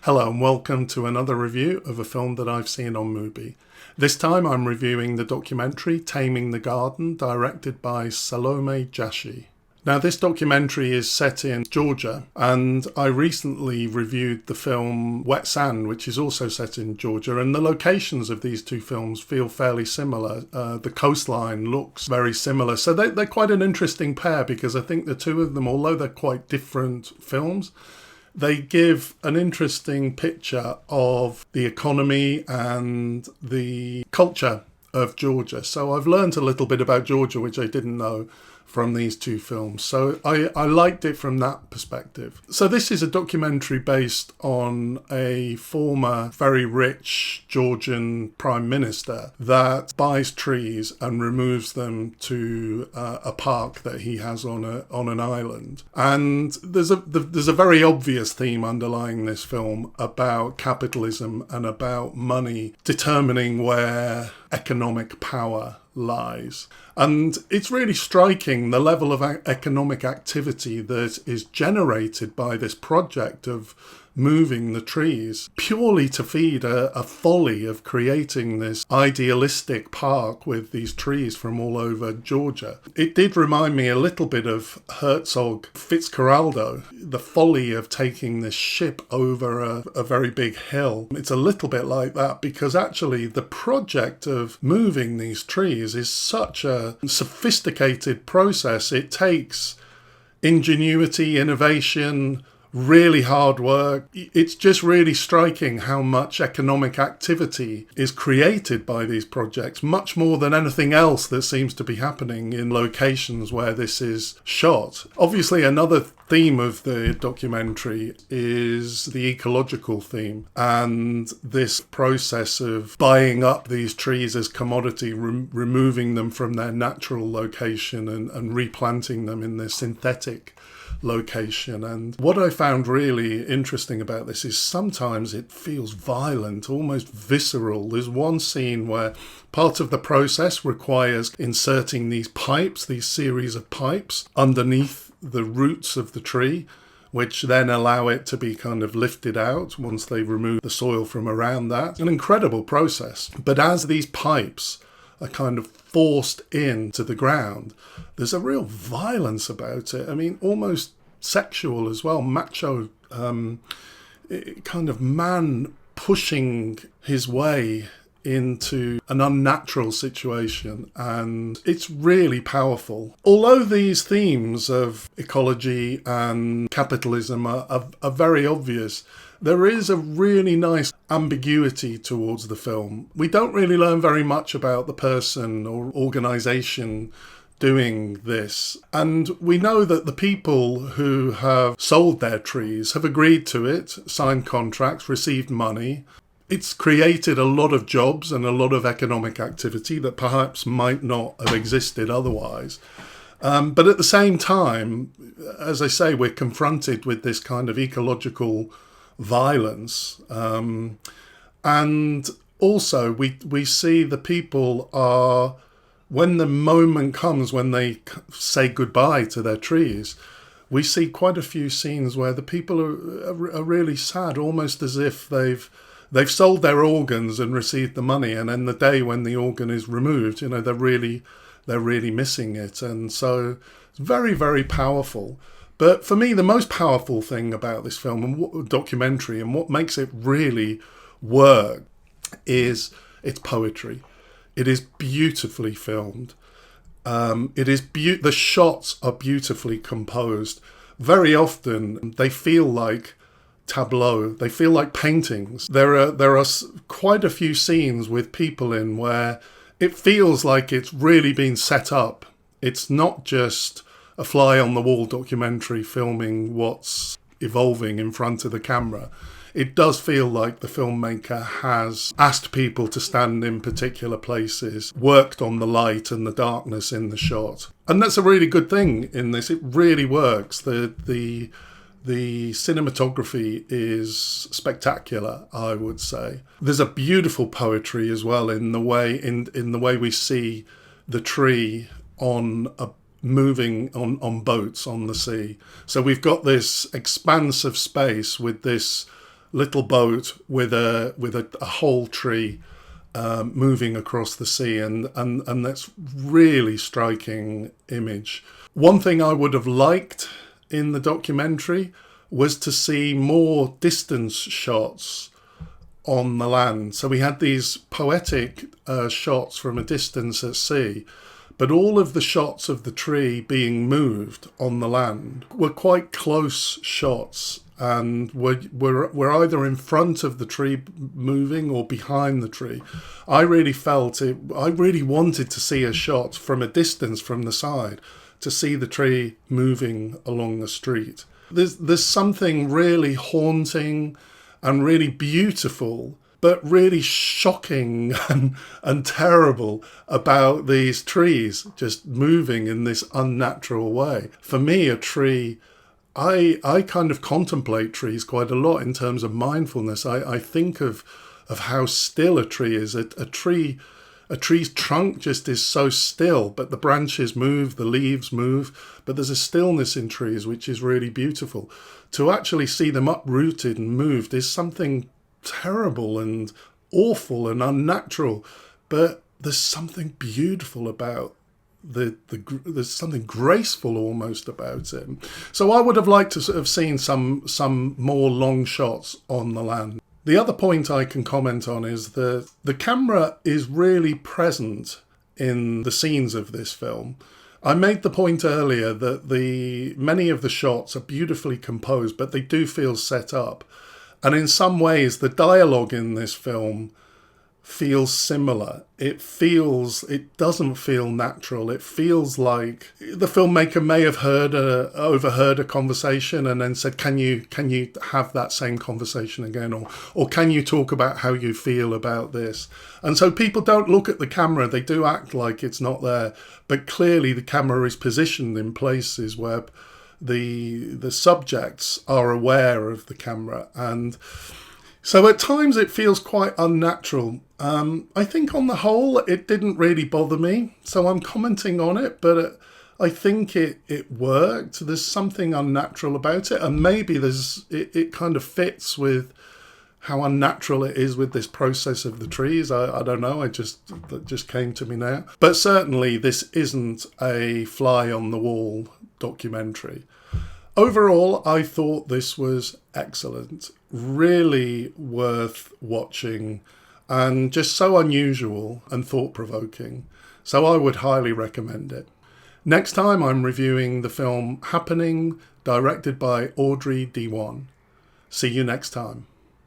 Hello and welcome to another review of a film that I've seen on Mubi. This time I'm reviewing the documentary Taming the Garden, directed by Salomé Jashi. Now this documentary is set in Georgia, and I recently reviewed the film Wet Sand, which is also set in Georgia, and the locations of these two films feel fairly similar. The coastline looks very similar, so they're quite an interesting pair because I think the two of them, although they're quite different films, they give an interesting picture of the economy and the culture of Georgia. So I've learned a little bit about Georgia, which I didn't know, from these two films. So I liked it from that perspective. So this is a documentary based on a former very rich Georgian prime minister that buys trees and removes them to a park that he has on an island. And there's a very obvious theme underlying this film about capitalism and about money determining where economic power lies. And it's really striking the level of economic activity that is generated by this project of moving the trees purely to feed a folly of creating this idealistic park with these trees from all over Georgia. It did remind me a little bit of Herzog Fitzcarraldo, the folly of taking this ship over a very big hill. It's a little bit like that because actually the project of moving these trees is such a sophisticated process. It takes ingenuity, innovation, really hard work. It's just really striking how much economic activity is created by these projects, much more than anything else that seems to be happening in locations where this is shot. Obviously, another theme of the documentary is the ecological theme and this process of buying up these trees as commodity, removing them from their natural location and replanting them in this synthetic location. And what I found really interesting about this is sometimes it feels violent, almost visceral. There's one scene where part of the process requires inserting these pipes, these series of pipes underneath the roots of the tree, which then allow it to be kind of lifted out once they remove the soil from around that. An incredible process. But as these pipes are kind of forced into the ground, there's a real violence about it. I mean, almost sexual as well, macho, kind of man pushing his way into an unnatural situation, and it's really powerful. Although these themes of ecology and capitalism are very obvious, there is a really nice ambiguity towards the film. We don't really learn very much about the person or organisation doing this. And we know that the people who have sold their trees have agreed to it, signed contracts, received money. It's created a lot of jobs and a lot of economic activity that perhaps might not have existed otherwise. But at the same time, as I say, we're confronted with this kind of ecological violence. And also we see the people are, when the moment comes when they say goodbye to their trees, we see quite a few scenes where the people are really sad, almost as if they've sold their organs and received the money, and then the day when the organ is removed, they're really missing it. And so it's very, very powerful. But for me, the most powerful thing about this film and documentary, and what makes it really work, is its poetry. It is beautifully filmed. The shots are beautifully composed. Very often they feel like tableau. They feel like paintings. There are quite a few scenes with people in where it feels like it's really been set up. It's not just a fly on the wall documentary filming what's evolving in front of the camera. It does feel like the filmmaker has asked people to stand in particular places, worked on the light and the darkness in the shot. And that's a really good thing in this. It really works. The cinematography is spectacular, I would say. There's a beautiful poetry as well in the way we see the tree moving on boats on the sea. So we've got this expanse of space with this little boat with a whole tree moving across the sea, and that's really striking image. One thing I would have liked in the documentary was to see more distance shots on the land. So we had these poetic shots from a distance at sea, but all of the shots of the tree being moved on the land were quite close shots, and were either in front of the tree moving or behind the tree. I really wanted to see a shot from a distance from the side to see the tree moving along the street. There's something really haunting and really beautiful, but really shocking and terrible about these trees just moving in this unnatural way. For me, a tree, I kind of contemplate trees quite a lot in terms of mindfulness. I think of how still a tree is. A tree's trunk just is so still, but the branches move, the leaves move, but there's a stillness in trees which is really beautiful. To actually see them uprooted and moved is something terrible and awful and unnatural, but there's something beautiful about there's something graceful almost about it. So I would have liked to have seen some more long shots on the land. The other point I can comment on is that the camera is really present in the scenes of this film. I made the point earlier that many of the shots are beautifully composed, but they do feel set up. And in some ways, the dialogue in this film feels similar. It doesn't feel natural. It feels like the filmmaker may have overheard a conversation and then said, can you have that same conversation again? Or can you talk about how you feel about this? And so people don't look at the camera. They do act like it's not there. But clearly the camera is positioned in places where the subjects are aware of the camera. And so at times it feels quite unnatural. I think on the whole, it didn't really bother me. So I'm commenting on it, but I think it worked. There's something unnatural about it. And maybe it kind of fits with how unnatural it is with this process of the trees. I don't know. That just came to me now. But certainly this isn't a fly on the wall documentary. Overall, I thought this was excellent, really worth watching, and just so unusual and thought-provoking. So I would highly recommend it. Next time I'm reviewing the film Happening, directed by Audrey Diwan. See you next time.